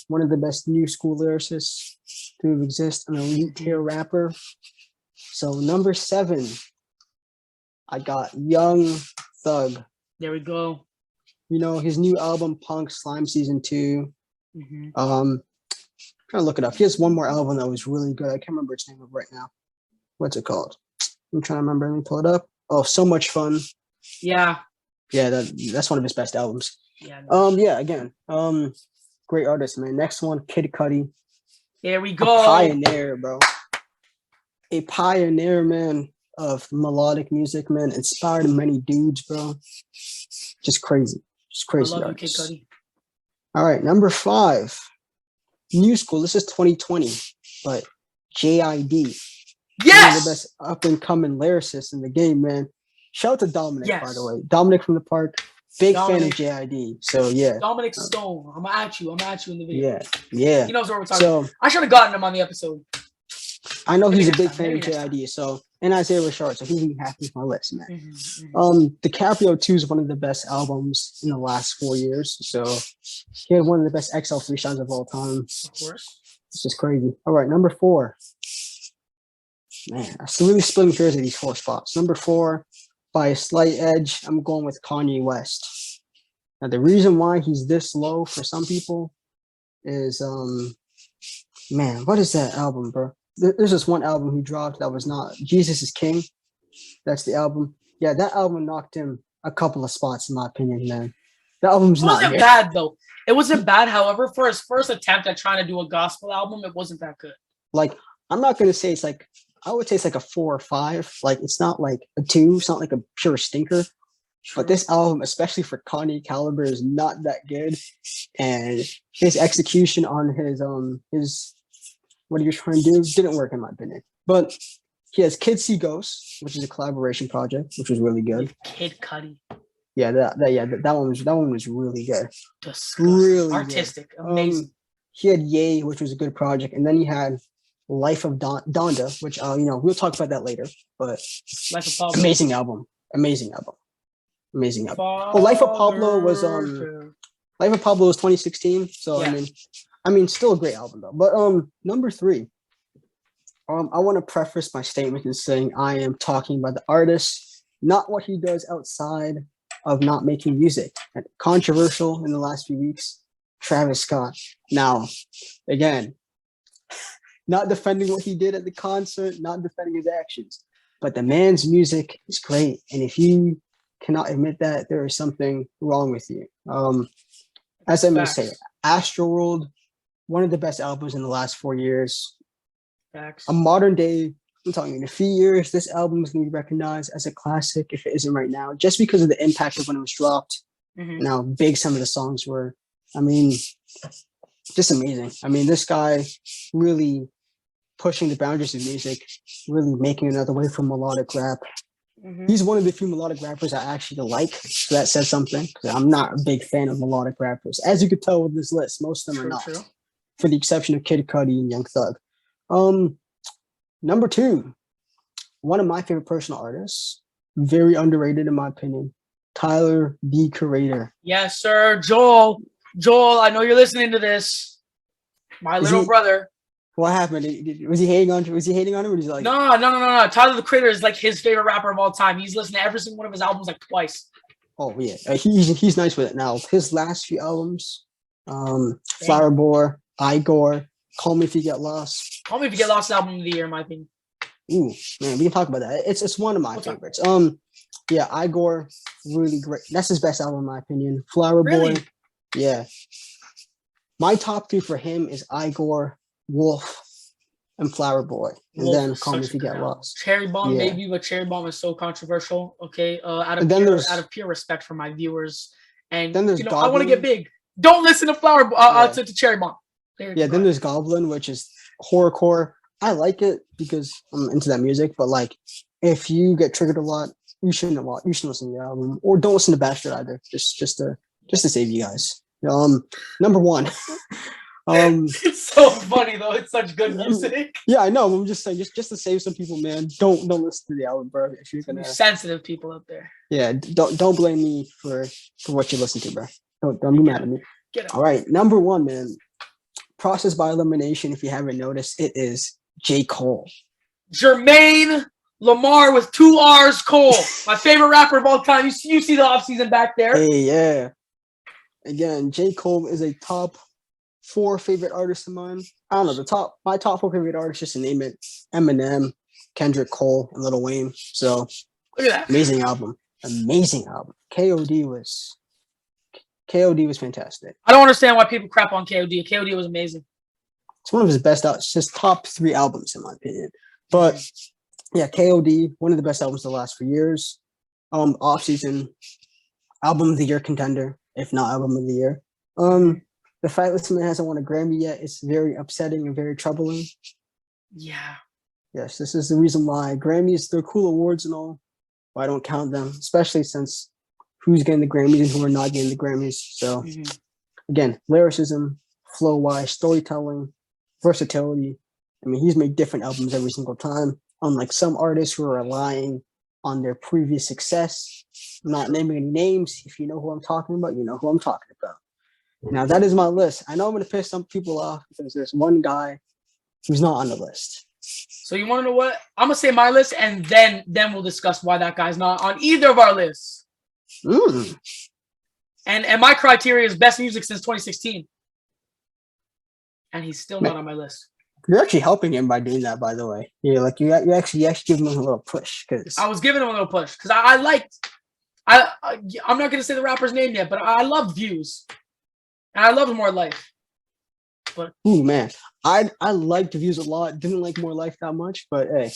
One of the best new school lyricists to exist, an elite tier rapper. So number 7, I got Young Thug. There we go. You know, his new album, Punk Slime Season 2. Mm-hmm. Trying to look it up. He has one more album that was really good. I can't remember its name right now. What's it called? I'm trying to remember. Let me pull it up. Oh, So Much Fun. Yeah. Yeah, that's one of his best albums. Yeah. Yeah, again. Great artist, man. Next one, Kid Cudi. There we go. A pioneer, bro. A pioneer, man, of melodic music, man. Inspired many dudes, bro. Just crazy. Just crazy. I love you, Kid Cudi. All right, number 5. New school. This is 2020, but JID. Yes! One of the best up-and-coming lyricists in the game, man. Shout out to Dominic, by the way. Dominic from the Park. Big fan of JID. So, yeah. Dominic Stone. I'm at you in the video. Yeah. He knows what we're talking about. I should have gotten him on the episode. I know he's a big fan of JID. So, and Isaiah Rashad. So, he's half of my list, man. DiCaprio 2 is one of the best albums in the last 4 years. So, he had one of the best XL freestyles of all time. Of course. It's just crazy. All right, number 4. Man, I'm still really splitting hairs at these 4 spots. Number 4, by a slight edge, I'm going with Kanye West. Now, the reason why he's this low for some people is, man, what is that album, bro? There's this one album he dropped that was not Jesus is King. That's the album. Yeah, that album knocked him a couple of spots, in my opinion, man. The album's not wasn't bad, though. It wasn't bad. However, for his first attempt at trying to do a gospel album, it wasn't that good. Like, I'm not going to say it's like, I would say it's like a 4 or 5. Like, it's not like a 2. It's not like a pure stinker. But this album, especially for Kanye caliber, is not that good. And his execution on his what he was trying to do didn't work, in my opinion. But he has Kids See Ghosts, which is a collaboration project, which was really good. Kid Cudi. Yeah, that one was really good. Disgusting. Really artistic, good. amazing. He had Yay, which was a good project, and then he had Life of Donda, which we'll talk about that later. But Life of Pablo. Amazing album. Oh, Life of Pablo was 2016. So yeah. I mean, still a great album though. But number 3, I want to preface my statement in saying I am talking about the artist, not what he does outside of not making music. And controversial in the last few weeks, Travis Scott. Now, again, not defending what he did at the concert, not defending his actions, but the man's music is great. And if you cannot admit that, there is something wrong with you. As I may say, Astroworld, one of the best albums in the last 4 years. Facts. A modern day, I'm talking in a few years, this album is going to be recognized as a classic if it isn't right now, just because of the impact of when it was dropped and how big some of the songs were. I mean, just amazing. I mean, this guy really pushing the boundaries of music, really making another way for melodic rap. He's one of the few melodic rappers I actually like, so that says something. I'm not a big fan of melodic rappers, as you could tell with this list. Most of them are not, for the exception of Kid Cudi and Young Thug. Number 2, one of my favorite personal artists, very underrated in my opinion, Tyler, the Creator. Yes, sir, Joel. I know you're listening to this. My little brother. What happened? Was he hating on him? Or was he like? No. Tyler, the Creator is like his favorite rapper of all time. He's listened to every single one of his albums like twice. Oh yeah, he's nice with it now. His last few albums, Flower Boy, Igor, Call Me If You Get Lost. Call Me If You Get Lost, album of the year, in my opinion. Ooh, man, we can talk about that. It's one of my favorites. Yeah, Igor, really great. That's his best album in my opinion. Flower Boy, yeah. My top 3 for him is Igor, Wolf, and Flower Boy, and Loaf then is Call Me such If a You good Get album. Lost. Cherry Bomb, Yeah. maybe, but Cherry Bomb is so controversial. Okay, And then out of pure respect for my viewers, and then there's I want to get Goblin. big. Don't listen to Yeah. to Cherry Bomb. Yeah, then there's Goblin, which is horrorcore. I like it because I'm into that music, but like if you get triggered a lot, you shouldn't watch. You shouldn't listen to the album, or don't listen to Bastard either. Just to save you guys. Number one. It's so funny though. It's such good music. Yeah, I know. I'm just saying, just to save some people, man. Don't listen to the album, bro. If you're gonna Sensitive people out there. Yeah, don't blame me for what you listen to, bro. Don't be mad at me. Get out. All right, number one, man. Process by elimination. If you haven't noticed, it is J. Cole. Jermaine Lamar with 2 R's Cole. My favorite rapper of all time. You see the offseason back there. Hey, yeah. Again, J. Cole is a top 4 favorite artist of mine. I don't know, my top 4 favorite artists, just to name it: Eminem, Kendrick Cole, and Lil Wayne. So look at that. Amazing album. KOD was fantastic. I don't understand why people crap on KOD. KOD was amazing. It's one of his best albums, his top 3 albums, in my opinion. But yeah, KOD, one of the best albums to last for years. Off-season album of the year contender, if not album of the year. The fact that someone hasn't won a Grammy yet is very upsetting and very troubling. Yeah. Yes, this is the reason why Grammys, they're cool awards and all, but I don't count them, especially since who's getting the Grammys and who are not getting the Grammys. So again, lyricism, flow-wise, storytelling, versatility. I mean, he's made different albums every single time, unlike some artists who are relying on their previous success. I'm not naming any names. If you know who I'm talking about, you know who I'm talking about. Now, that is my list. I know I'm going to piss some people off because there's one guy who's not on the list. So you want to know what? I'm going to say my list, and then we'll discuss why that guy's not on either of our lists. And my criteria is best music since 2016. And he's still not on my list. You're actually helping him by doing that, by the way. Yeah, like you actually giving him a little push. Because I was giving him a little push because I'm not going to say the rapper's name yet, but I love Views. And I love More Life. But ooh, man. I liked Views a lot. Didn't like More Life that much, but hey,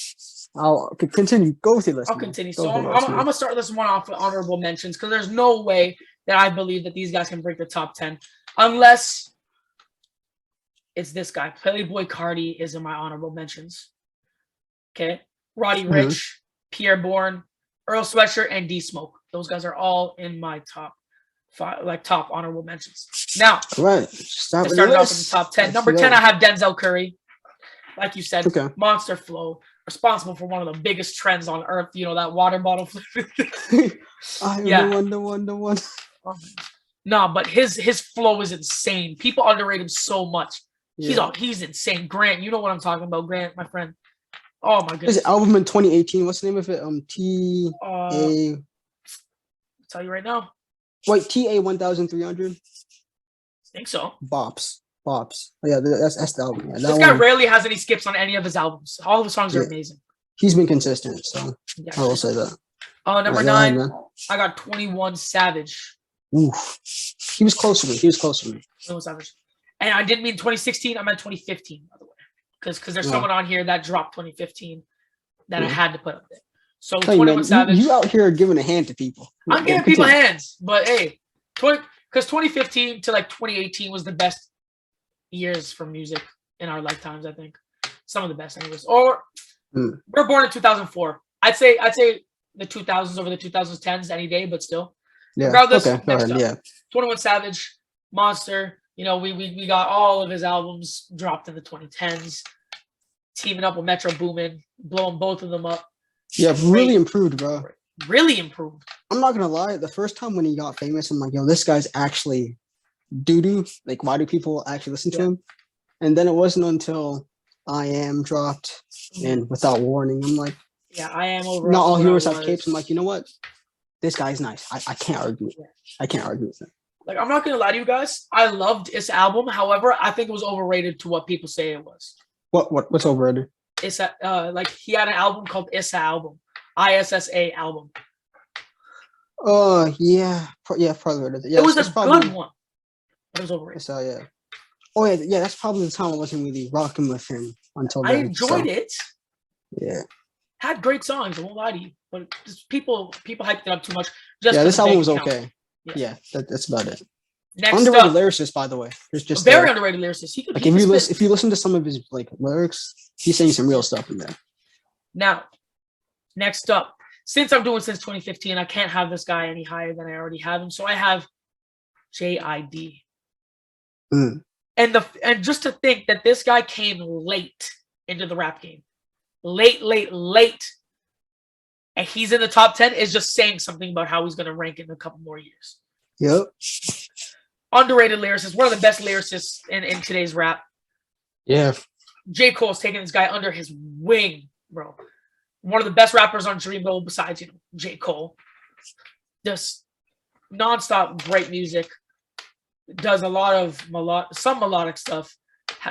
I'll continue. Go with your list. I'll continue. So I'm going to start this one off with honorable mentions because there's no way that I believe that these guys can break the top 10 unless it's this guy. Playboy Cardi is in my honorable mentions. Okay. Roddy Ricch, Pierre Bourne, Earl Sweatshirt, and D Smoke. Those guys are all in my top 5, like top honorable mentions. Now, right. Started off with the top 10. Number 10, I have Denzel Curry. Like you said, monster flow, responsible for one of the biggest trends on earth. You know, that water bottle flip. The one. No, but his flow is insane. People underrate him so much. He's insane. Grant, you know what I'm talking about, Grant, my friend. Oh my goodness. His album in 2018. What's the name of it? I'll tell you right now. Wait, TA 1300. I think so. Bops. Oh, yeah, that's the album. Yeah, this guy rarely has any skips on any of his albums. All of his songs are amazing. He's been consistent, so I will say that. Number 9, I got 21 Savage. Oof. He was close to me. 21 Savage. And I didn't mean 2016. I meant 2015, by the way. Because there's someone on here that dropped 2015 that I had to put up there. So 21 Savage. You out here giving a hand to people. I'm giving people hands. But hey, because 2015 to like 2018 was the best years for music in our lifetimes, I think. Some of the best anyways. Or we're born in 2004. I'd say the 2000s over the 2010s any day, but still. Yeah. Regardless, okay. Go ahead. Yeah. 21 Savage, Monster. You know, we got all of his albums dropped in the 2010s. Teaming up with Metro Boomin, blowing both of them up. Yeah, really improved, bro. Really improved. I'm not gonna lie. The first time when he got famous, I'm like, yo, this guy's actually doo-doo. Like, why do people actually listen to him? And then it wasn't until I Am dropped and Without Warning, I'm like, yeah, I Am over. Not All Heroes Have Capes. I'm like, you know what? This guy's nice. I can't argue with it. I can't argue with it. Like, I'm not gonna lie to you guys. I loved his album. However, I think it was overrated to what people say it was. What's overrated? It's like he had an album called Issa album, ISSA album. Yeah, probably. Yeah, it was a good one. But it was overrated. So yeah. Oh yeah, that's probably the time I wasn't really rocking with him until I then. enjoyed it. Yeah. Had great songs, I won't lie to you. But just people hyped it up too much. Just Yeah, for this the album bank was account. okay. Yes. Yeah, that's about it. Next Underrated up, lyricist, by the way. There's just very underrated lyricist. He could, like he could spit. if you listen to some of his like lyrics, he's saying some real stuff in there. Now, next up, since 2015, I can't have this guy any higher than I already have him. So I have JID. Mm. And just to think that this guy came late into the rap game. Late. And he's in the top 10 is just saying something about how he's going to rank in a couple more years. Yep. Underrated lyricist, one of the best lyricists in today's rap. Yeah. J. Cole's taking this guy under his wing, bro. One of the best rappers on Dreamville besides, J. Cole. Just nonstop great music. Does a lot of some melodic stuff.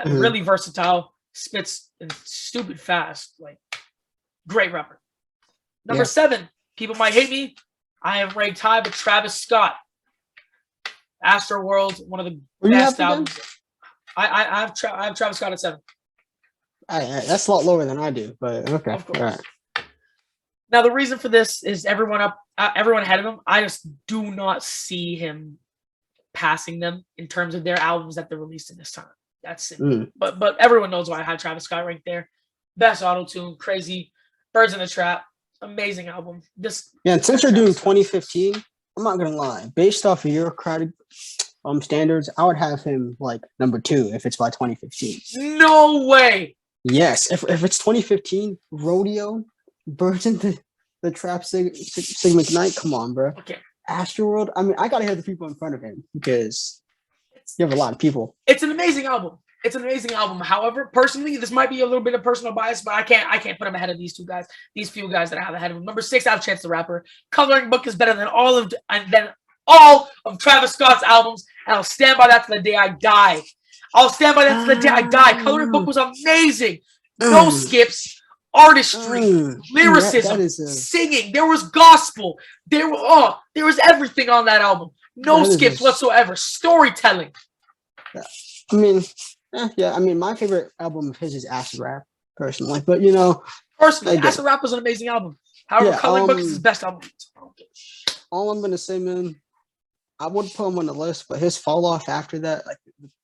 Really versatile. Spits stupid fast. Like, great rapper. Number 7. People might hate me. I am ranked high, but Travis Scott. Astro World, one of the best albums. I have Travis Scott at 7. That's a lot lower than I do, but okay. Of course. All right. Now the reason for this is everyone ahead of him. I just do not see him passing them in terms of their albums that they're releasing this time. That's it. But everyone knows why I had Travis Scott ranked there. Best auto-tune, crazy, Birds in the Trap, amazing album. And since you're doing 2015, I'm not gonna lie. Based off of your crowd standards, I would have him like number 2 if it's by 2015. No way. Yes, if it's 2015, Rodeo, Birds in the Trap, Sig McKnight. Come on, bro. Okay. Astroworld. I mean, I gotta hear the people in front of him because you have a lot of people. It's an amazing album. However, personally, this might be a little bit of personal bias, but I can't put him ahead of these two guys. These few guys that I have ahead of him. Number 6, I have Chance the Rapper. Coloring Book is better than all of Travis Scott's albums, and I'll stand by that to the day I die. Coloring Book was amazing. No skips. Artistry, lyricism, singing. There was gospel. There was everything on that album. No skips whatsoever. Storytelling. I mean, my favorite album of his is Acid Rap, personally. But personally, Acid Rap was an amazing album. However, Coloring Book is his best album. All I'm gonna say, man, I would put him on the list, but his fall off after that, like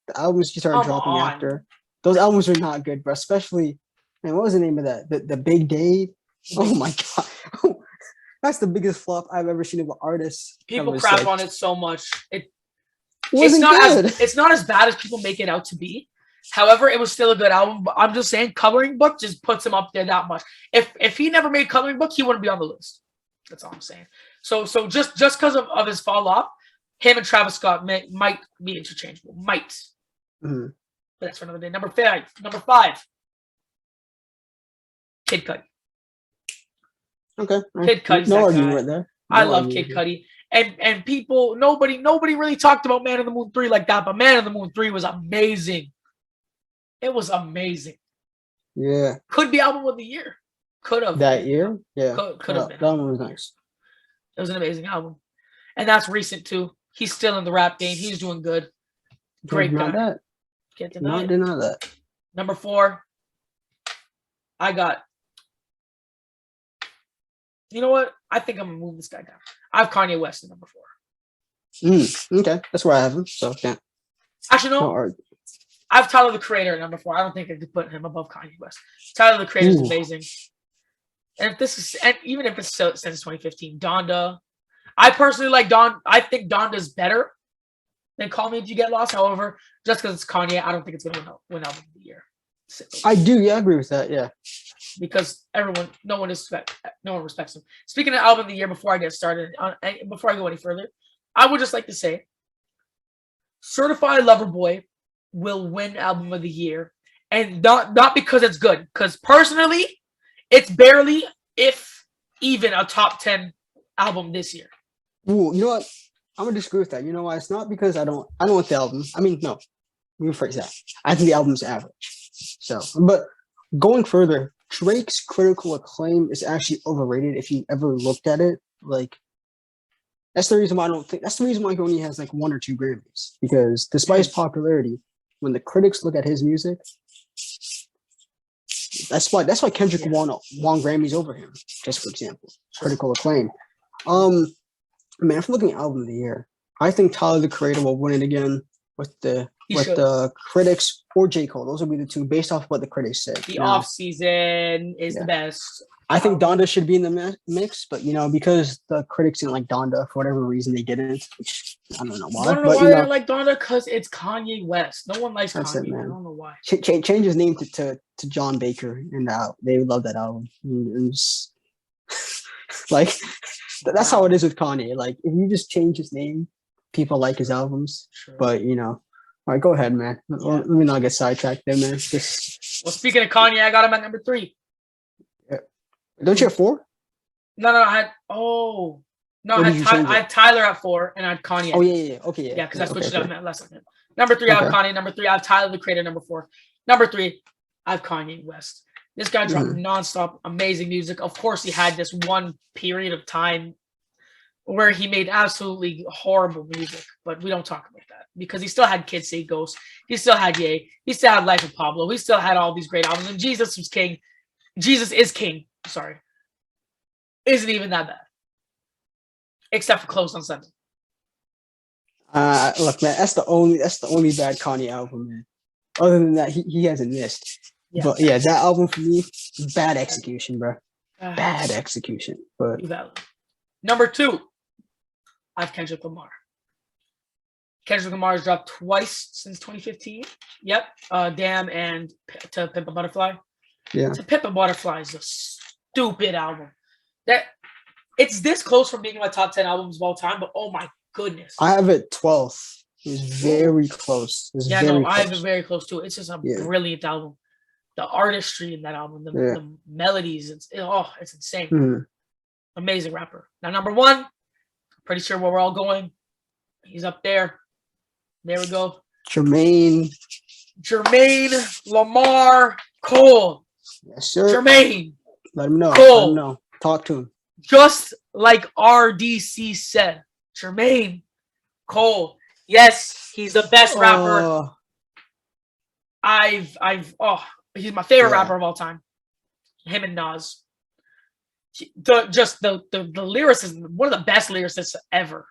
the albums he started dropping after, those albums are not good, bro. Especially. Man, what was the name of that? The Big Day? Oh my god. That's the biggest flop I've ever seen of an artist. People crap on it so much. It's not as bad as people make it out to be. However, it was still a good album. But I'm just saying Coloring Book just puts him up there that much. If he never made Coloring Book, he wouldn't be on the list. That's all I'm saying. So just because of his fall off, him and Travis Scott might be interchangeable. Might. Mm-hmm. But that's for another day. Number 5. Kid Cudi. Okay. Kid Cudi's no that argument guy. right there. I love Kid Cudi. And people, nobody really talked about Man on the Moon 3 like that, but Man on the Moon 3 was amazing. It was amazing. Yeah. Could be album of the year. Could have. That year? Yeah. Could have been. That one was nice. It was an amazing album. And that's recent too. He's still in the rap game. He's doing good. Great guy. That. Can't deny Not it. deny that. Number 4. I got. You know what? I think I'm gonna move this guy down. I have Kanye West at number 4. Okay, that's where I have him. So can't. Actually, no. I have Tyler the Creator at number 4. I don't think I could put him above Kanye West. Tyler the Creator is amazing. And even if it's since 2015, Donda. I personally like Don. I think Donda's better than Call Me If You Get Lost. However, just because it's Kanye, I don't think it's gonna win album of the year. I do. Yeah, I agree with that. Yeah. Because no one respects him. Speaking of album of the year, before I get started, before I go any further, I would just like to say, Certified Lover Boy will win album of the year, and not because it's good, because personally, it's barely, if even, a top 10 album this year. Ooh, you know what? I'm gonna disagree with that. You know why? It's not because I don't want the album. I mean, no. Let me rephrase that. I think the album's average. So, but going further, Drake's critical acclaim is actually overrated if you ever looked at it. Like, that's the reason why he only has like 1 or 2 Grammys. Because despite his popularity, when the critics look at his music, That's why Kendrick Yeah. won Grammys over him. Just for example, Sure. critical acclaim. Man, if I'm looking at album of the year, I think Tyler the Creator will win it again with the critics or J. Cole. Those will be the two based off what the critics said. The off season is Yeah. the best. I think Donda should be in the mix, but because the critics didn't like Donda for whatever reason they didn't, which I don't know why. You want to know but why they didn't like Donda? Because it's Kanye West. No one likes That's Kanye. it, man. I don't know why. Change his name to John Baker, and they would love that album. And just, like that's how it is with Kanye. Like if you just change his name, people like his albums. Sure. But all right, go ahead, man. Yeah. Let me not get sidetracked there, man. Well, speaking of Kanye, I got him at number 3. Don't you have 4? No, I had Tyler at 4, and I had Kanye. Oh yeah. Okay, yeah. Yeah, because I switched okay. it up last second. Number 3, I have Kanye. Number 3, I have Tyler the Creator. Number 4. Number 3, I have Kanye West. This guy dropped nonstop, amazing music. Of course, he had this one period of time where he made absolutely horrible music, but we don't talk about that because he still had Kids Say Ghost. He still had Ye. He still had Life of Pablo. He still had all these great albums, and Jesus was king. Jesus is king. Sorry. Isn't even that bad. Except for Closed on Sunday. Look, man, that's the only bad Kanye album, man. Other than that, he hasn't missed. Yeah. But yeah, that album for me, bad execution, bro. Bad execution. But number 2, I have Kendrick Lamar. Kendrick Lamar has dropped twice since 2015. Yep. Damn and To Pimp a Butterfly. Yeah. To Pimp a Butterfly is a stupid album. That it's this close from being my top 10 albums of all time, but oh my goodness. I have it 12th. It was very close. I have it very close too. It's just a brilliant album. The artistry in that album, the melodies, it's insane. Mm-hmm. Amazing rapper. Now, number 1, pretty sure where we're all going. He's up there. There we go. Jermaine Lamar Cole. Yes, sir. Jermaine. Let him know. Cole. Let him know. Talk to him. Just like RDC said, Jermaine Cole. Yes, he's the best rapper. He's my favorite rapper of all time. Him and Nas. The lyricism, one of the best lyricists ever.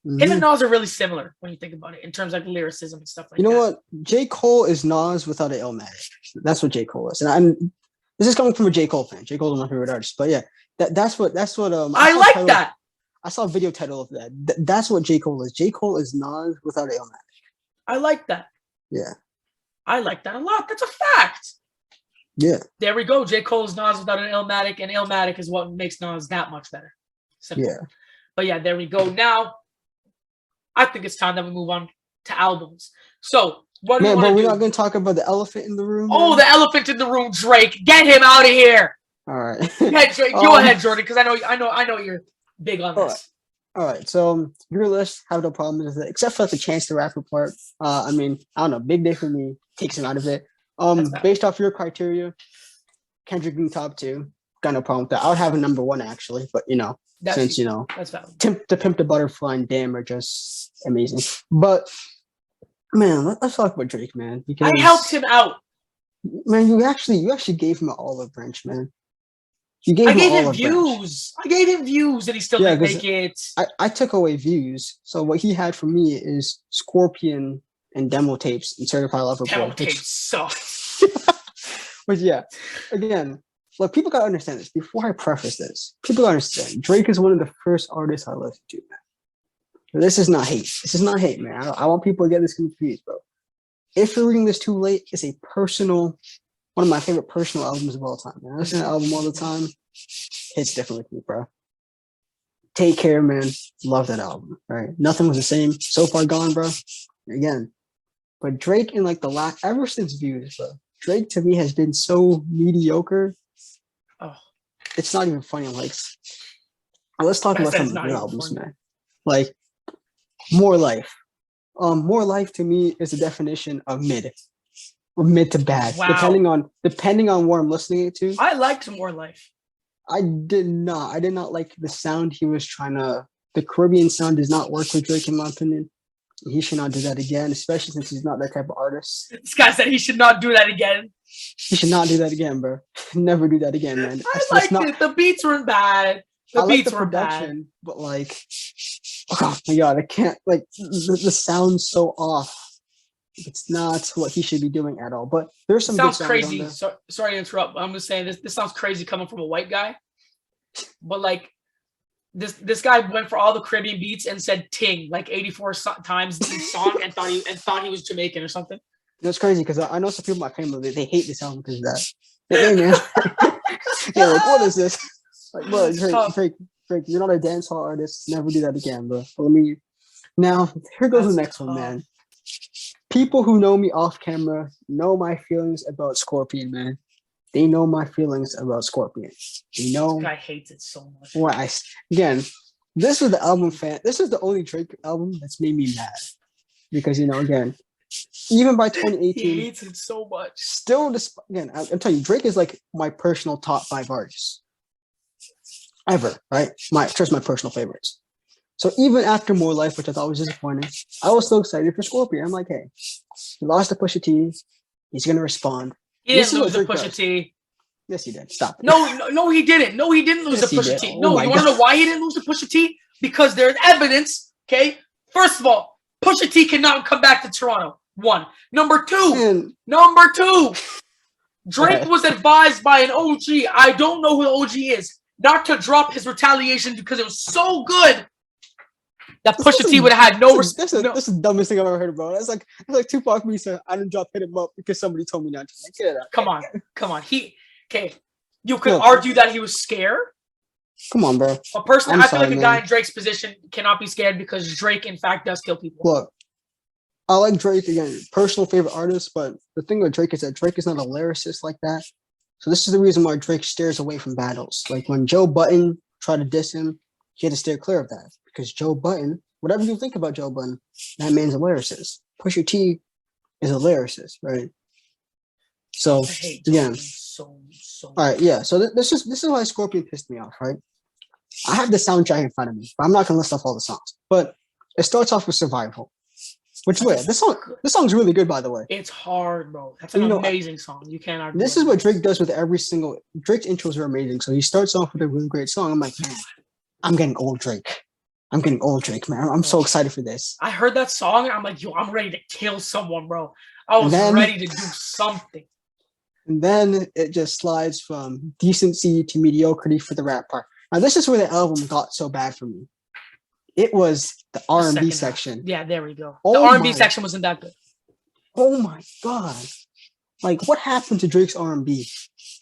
Mm-hmm. Him and Nas are really similar when you think about it in terms of like lyricism and stuff like that. You know what? J. Cole is Nas without an Illmatic. That's what J. Cole is. And this is coming from a J. Cole fan. J. Cole's my favorite artist. But yeah, that's what I like that. I saw a video title of that. That's what J. Cole is. J. Cole is Nas without an Illmatic. I like that. Yeah. I like that a lot. That's a fact. Yeah. There we go. J. Cole is Nas without an Illmatic, and Illmatic is what makes Nas that much better. Simple. Yeah. But yeah, there we go. Now, I think it's time that we move on to albums. So, what do you want to do? But we're not going to talk about the elephant in the room. Oh, man? The elephant in the room, Drake. Get him out of here. All right. Go ahead, Jordan, because I know you're big on this. All right. So your list, have no problem with it, except for the Chance the Rapper part. I don't know. Big day for me. Takes him out of it. Based off your criteria, Kendrick being top 2, got no problem with that. I would have a number 1 actually, but that's valid. To Pimp the Butterfly and Damn are just amazing. But man, let's talk about Drake, man. Because I helped him out. Man, you actually gave him an olive branch, man. I gave him views. I gave him views, and he still didn't make it. I took away views. So what he had for me is Scorpion and demo tapes and Certified Lover Boy. Demo tapes suck. But yeah, again, look, people gotta understand this. Before I preface this, people gotta understand Drake is one of the first artists I listened to, man. This is not hate. This is not hate, man. I want people to get this confused, bro. If you're reading this too late, it's one of my favorite personal albums of all time, man. I listen to that album all the time. Hits different with me, bro. Take Care, man. Love that album, right? Nothing was the same. So Far Gone, bro. Again. But Drake in ever since Views, bro. Drake to me has been so mediocre. Oh, it's not even funny. Let's talk about some of the new albums, man. More Life. More Life to me is the definition of mid. Or mid to bad. Wow. Depending on what I'm listening to. I liked More Life. I did not like the sound he was the Caribbean sound does not work with Drake in my opinion. He should not do that again, especially since he's not that type of artist. This guy said he should not do that again. He should not do that again, bro. Never do that again, man. I liked it. The beats weren't bad. The beats were bad. But like, oh my god, I can't, like, the sound's so off. It's not what he should be doing at all. But there's some sounds good crazy. Sorry to interrupt. I'm just saying this sounds crazy coming from a white guy. But like this guy went for all the Caribbean beats and said ting like 84 times in the song and thought he was Jamaican or something. It's crazy because I know some people in my family, they hate this album because of that. Hey man, yeah, like what is this? Like, bro, Drake, you're not a dancehall artist. Never do that again, bro. But now here goes the next one, man. People who know me off camera know my feelings about Scorpion, man. They know my feelings about Scorpion. They know. This guy hates it so much. Why? Again, this is the album fan. This is the only Drake album that's made me mad because again, even by 2018, he hates it so much. Still, again, I'm telling you, Drake is like my personal top 5 artists ever. Right? Just my personal favorites. So even after More Life, which I thought was disappointing, I was so excited for Scorpion. I'm like, hey, he lost to Pusha T. He's gonna respond. He didn't lose to Pusha T. Yes, he did. Stop. No, he didn't. No, he didn't lose to Pusha T. No, you want to know why he didn't lose to Pusha T? Because there's evidence. Okay, first of all, Pusha T cannot come back to Toronto. 1. Number two, Drake was advised by an OG. I don't know who the OG is. Not to drop his Retaliation because it was so good that Pusha T would have had no respect. That's the dumbest thing I've ever heard, bro. That's like Tupac me said, I didn't drop Hit Him Up because somebody told me not to. Like, get it out. Come on. You could argue that he was scared. Come on, bro. But personally, I feel like a guy in Drake's position cannot be scared because Drake, in fact, does kill people. Look, I like Drake, again, personal favorite artist, but the thing with Drake is that Drake is not a lyricist like that. So this is the reason why Drake stares away from battles. Like when Joe Budden tried to diss him, he had to steer clear of that. Because Joe Budden, whatever you think about Joe Budden, that man's a lyricist. Pusha T is a lyricist, right? So yeah. All right, yeah. So this is why Scorpion pissed me off, right? I have the soundtrack in front of me, but I'm not gonna list off all the songs. But it starts off with Survival. Which way? This song's really good, by the way. It's hard, bro. That's an amazing song. You can't argue. This is what Drake does with every single. Drake's intros are amazing. So he starts off with a really great song. I'm like, man, I'm getting old Drake. Man. I'm so excited for this. I heard that song and I'm like, yo, I'm ready to kill someone, bro. I was ready to do something. And then it just slides from decency to mediocrity for the rap part. Now, this is where the album got so bad for me. It was the R&B section. Yeah, there we go. The R&B section wasn't that good. Oh my god! Like, what happened to Drake's R&B?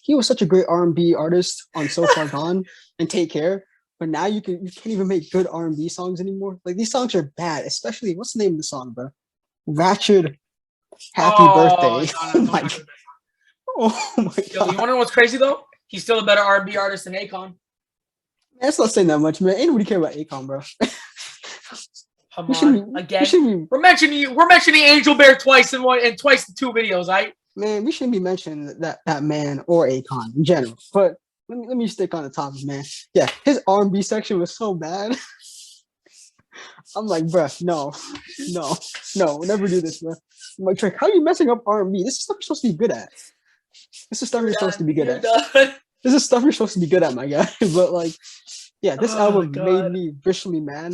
He was such a great R&B artist on So Far Gone and Take Care, but now you can't even make good R&B songs anymore. Like, these songs are bad. Especially, what's the name of the song, bro? Ratchet Happy Birthday. Oh my god! Yo, you want to know what's crazy though? He's still a better R&B artist than Akon. That's not saying that much, man. Ain't nobody care about Akon, bro. Come on, again. We're mentioning Angel Bear twice in 2 videos, right? Man, we shouldn't be mentioning that man or Akon in general. But let me stick on the topic, man. Yeah, his R&B section was so bad. I'm like, bruh, no, never do this, bro. I'm like, Drake, how are you messing up R&B? This is stuff you're supposed to be good at. This is stuff you're supposed to be good at. This is stuff you're supposed to be good at, my guy. But like, yeah, this album made me visually mad.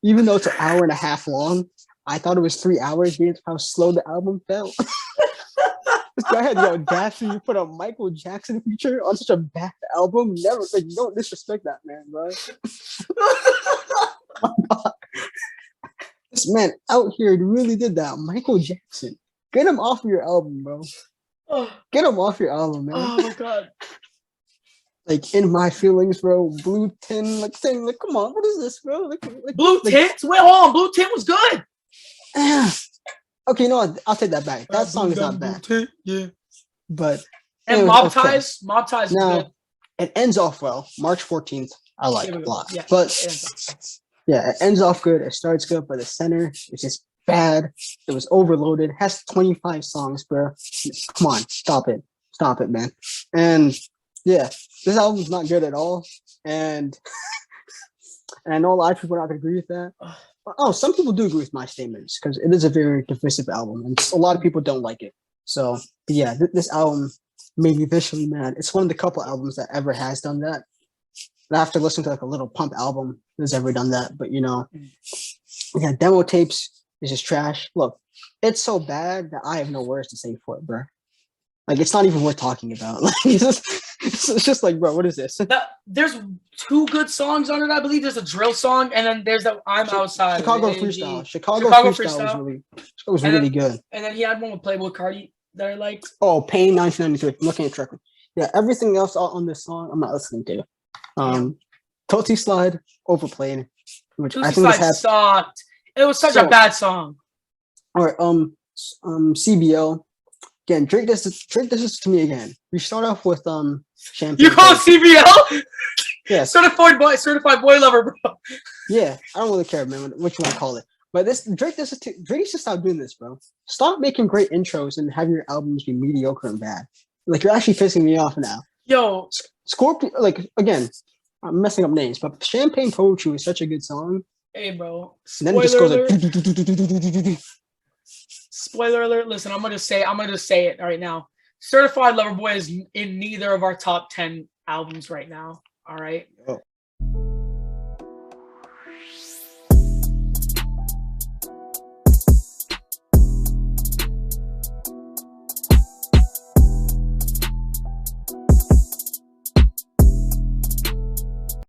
Even though it's an hour and a half long, I thought it was 3 hours being how slow the album felt. This guy had the audacity to put a Michael Jackson feature on such a bad album. Never, like, you don't disrespect that man, bro. Oh my God. This man out here really did that. Michael Jackson. Get him off of your album, bro. Get him off your album, man. Oh my God. Like, In My Feelings, bro. Blue Tin, like saying, like, come on, what is this, bro? Like Blue Tint? Wait, hold on. Blue Tint was good. Okay, you know what? I'll take that back. That song is not bad. Yeah. But and Mob Ties is good. It ends off well. March 14th, I like a lot. Yeah, but yeah, it ends off good. It starts good, but the center is just bad. It was overloaded. It has 25 songs, bro. Come on, stop it, man. And yeah, this album's not good at all. And I know a lot of people are not gonna agree with that. Oh, some people do agree with my statements because it is a very divisive album, and a lot of people don't like it. So, but yeah, this album made me visually mad. It's one of the couple albums that ever has done that. And I have to listen to like a Little Pump album that's ever done that. But you know, yeah, demo tapes is just trash. Look, it's so bad that I have no words to say for it, bro. Like it's not even worth talking about. Like it's just like, bro, what is this? There's 2 good songs on it, I believe. There's a drill song, and then there's the I'm Outside. Chicago Freestyle. Chicago Freestyle was really good. And then he had one with Playboy Cardi that I liked. Oh, Pain 1993. I'm looking at track. Yeah, everything else on this song, I'm not listening to. Tootsie Slide, overplayed. Which Tootsie I think Slide sucked. It was such a bad song. All right, CBO. Again, Drake does this to me again. We start off with Champagne. You call it CBL? Yeah. Certified boy lover, bro. Yeah, I don't really care, man, what you want to call it. But this Drake needs to stop doing this, bro. Stop making great intros and have your albums be mediocre and bad. Like you're actually pissing me off now. Yo, Scorpio. Like again, I'm messing up names, but Champagne Poetry is such a good song. Hey, bro. And then it just goes like. Spoiler alert! Listen, I'm gonna say it right now. Certified Lover Boy is in neither of our top 10 albums right now. All right. Oh.